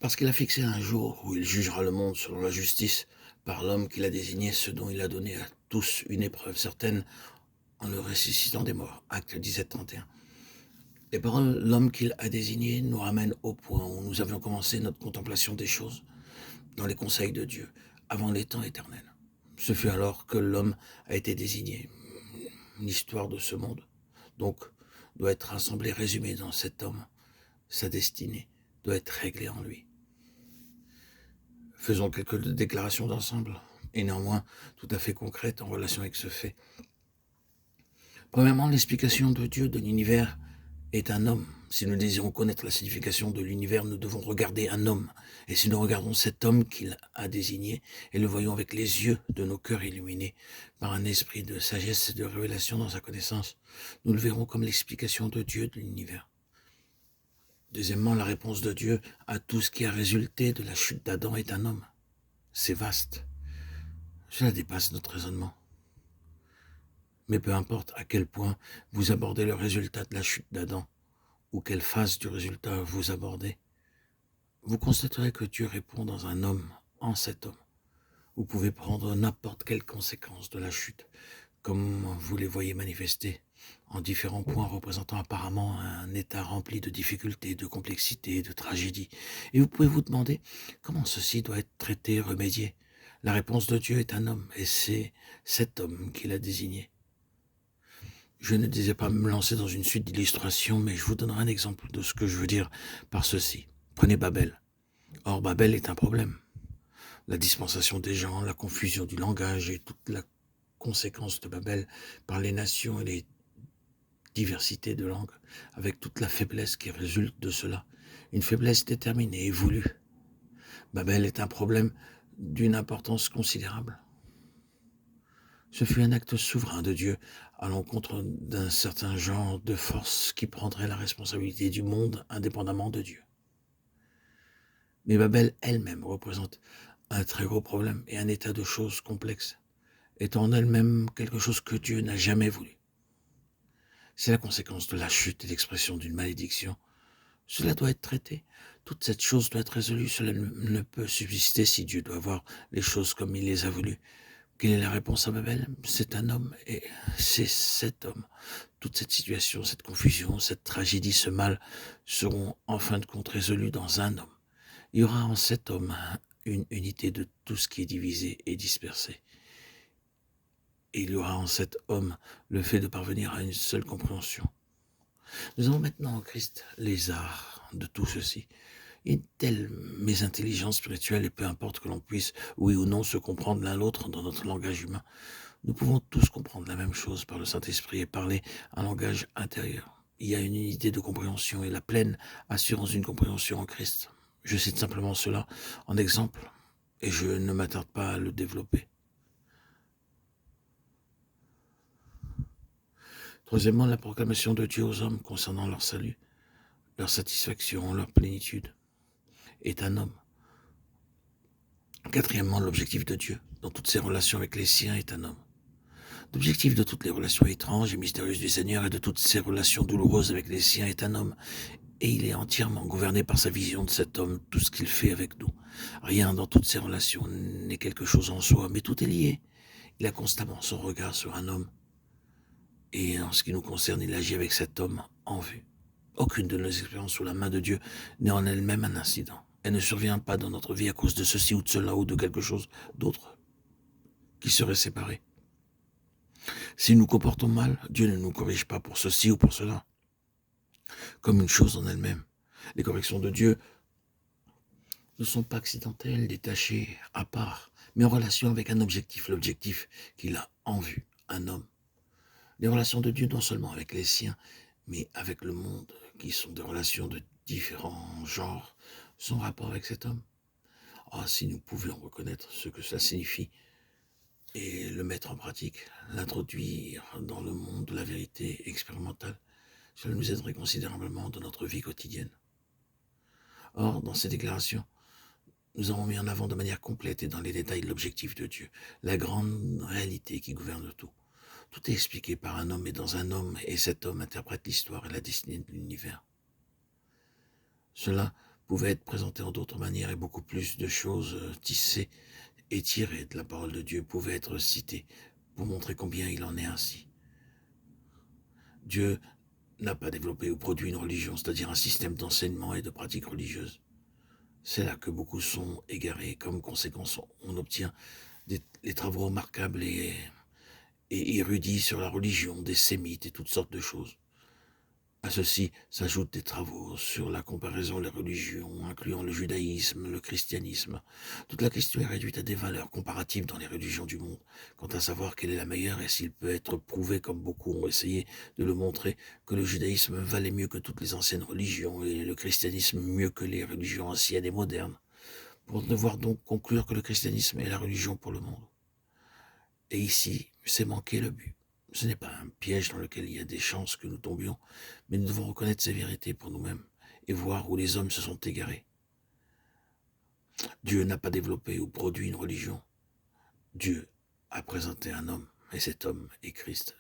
Parce qu'il a fixé un jour où il jugera le monde selon la justice, par l'homme qu'il a désigné, ce dont il a donné à tous une épreuve certaine en le ressuscitant des morts. Acte 17, 31. Les paroles, l'homme qu'il a désigné, nous ramènent au point où nous avions commencé notre contemplation des choses, dans les conseils de Dieu, avant les temps éternels. Ce fut alors que l'homme a été désigné. L'histoire de ce monde, donc, doit être rassemblée, résumée dans cet homme. Sa destinée doit être réglée en lui. Faisons quelques déclarations d'ensemble, et néanmoins tout à fait concrètes en relation avec ce fait. Premièrement, l'explication de Dieu de l'univers est un homme. Si nous désirons connaître la signification de l'univers, nous devons regarder un homme. Et si nous regardons cet homme qu'il a désigné et le voyons avec les yeux de nos cœurs illuminés par un esprit de sagesse et de révélation dans sa connaissance, nous le verrons comme l'explication de Dieu de l'univers. Deuxièmement, la réponse de Dieu à tout ce qui a résulté de la chute d'Adam est un homme. C'est vaste. Cela dépasse notre raisonnement. Mais peu importe à quel point vous abordez le résultat de la chute d'Adam, ou quelle phase du résultat vous abordez, vous constaterez que Dieu répond dans un homme, en cet homme. Vous pouvez prendre n'importe quelle conséquence de la chute, comme vous les voyez manifester, en différents points représentant apparemment un état rempli de difficultés, de complexité, de tragédie. Et vous pouvez vous demander comment ceci doit être traité, remédié. La réponse de Dieu est un homme, et c'est cet homme qu'il a désigné. Je ne disais pas me lancer dans une suite d'illustrations, mais je vous donnerai un exemple de ce que je veux dire par ceci. Prenez Babel. Or, Babel est un problème. La dispensation des gens, la confusion du langage et toute la conséquence de Babel par les nations et les diversités de langues, avec toute la faiblesse qui résulte de cela. Une faiblesse déterminée et voulue. Babel est un problème d'une importance considérable. Ce fut un acte souverain de Dieu à l'encontre d'un certain genre de force qui prendrait la responsabilité du monde indépendamment de Dieu. Mais Babel elle-même représente un très gros problème et un état de choses complexes, étant en elle-même quelque chose que Dieu n'a jamais voulu. C'est la conséquence de la chute et l'expression d'une malédiction. Cela doit être traité. Toute cette chose doit être résolue. Cela ne peut subsister si Dieu doit voir les choses comme il les a voulues. Quelle est la réponse à Babel? C'est un homme, et c'est cet homme. Toute cette situation, cette confusion, cette tragédie, ce mal seront en fin de compte résolus dans un homme. Il y aura en cet homme une unité de tout ce qui est divisé et dispersé. Et il y aura en cet homme le fait de parvenir à une seule compréhension. Nous avons maintenant en Christ les arts de tout ceci. Une telle mésintelligence spirituelle, et peu importe que l'on puisse, oui ou non, se comprendre l'un l'autre dans notre langage humain, nous pouvons tous comprendre la même chose par le Saint-Esprit et parler un langage intérieur. Il y a une unité de compréhension et la pleine assurance d'une compréhension en Christ. Je cite simplement cela en exemple, et je ne m'attarde pas à le développer. Troisièmement, la proclamation de Dieu aux hommes concernant leur salut, leur satisfaction, leur plénitude, est un homme. Quatrièmement, l'objectif de Dieu dans toutes ses relations avec les siens est un homme. L'objectif de toutes les relations étranges et mystérieuses du Seigneur et de toutes ses relations douloureuses avec les siens est un homme. Et il est entièrement gouverné par sa vision de cet homme, tout ce qu'il fait avec nous. Rien dans toutes ces relations n'est quelque chose en soi, mais tout est lié. Il a constamment son regard sur un homme. Et en ce qui nous concerne, il agit avec cet homme en vue. Aucune de nos expériences sous la main de Dieu n'est en elle-même un incident. Elle ne survient pas dans notre vie à cause de ceci ou de cela ou de quelque chose d'autre qui serait séparé. Si nous comportons mal, Dieu ne nous corrige pas pour ceci ou pour cela, comme une chose en elle-même. Les corrections de Dieu ne sont pas accidentelles, détachées, à part, mais en relation avec un objectif, l'objectif qu'il a en vue, un homme. Les relations de Dieu non seulement avec les siens, mais avec le monde, qui sont des relations de différents genres, son rapport avec cet homme. Ah, si nous pouvions reconnaître ce que cela signifie et le mettre en pratique, l'introduire dans le monde de la vérité expérimentale, cela nous aiderait considérablement dans notre vie quotidienne. Or, dans ces déclarations, nous avons mis en avant de manière complète et dans les détails l'objectif de Dieu, la grande réalité qui gouverne tout. Tout est expliqué par un homme et dans un homme, et cet homme interprète l'histoire et la destinée de l'univers. Cela pouvait être présenté en d'autres manières et beaucoup plus de choses tissées et tirées de la parole de Dieu pouvaient être citées pour montrer combien il en est ainsi. Dieu n'a pas développé ou produit une religion, c'est-à-dire un système d'enseignement et de pratiques religieuses. C'est là que beaucoup sont égarés. Comme conséquence, on obtient les travaux remarquables et érudits sur la religion, des sémites et toutes sortes de choses. À ceci s'ajoutent des travaux sur la comparaison des religions, incluant le judaïsme, le christianisme. Toute la question est réduite à des valeurs comparatives dans les religions du monde, quant à savoir quelle est la meilleure et s'il peut être prouvé, comme beaucoup ont essayé de le montrer, que le judaïsme valait mieux que toutes les anciennes religions et le christianisme mieux que les religions anciennes et modernes, pour devoir donc conclure que le christianisme est la religion pour le monde. Et ici, c'est manquer le but. Ce n'est pas un piège dans lequel il y a des chances que nous tombions, mais nous devons reconnaître ces vérités pour nous-mêmes et voir où les hommes se sont égarés. Dieu n'a pas développé ou produit une religion. Dieu a présenté un homme, et cet homme est Christ.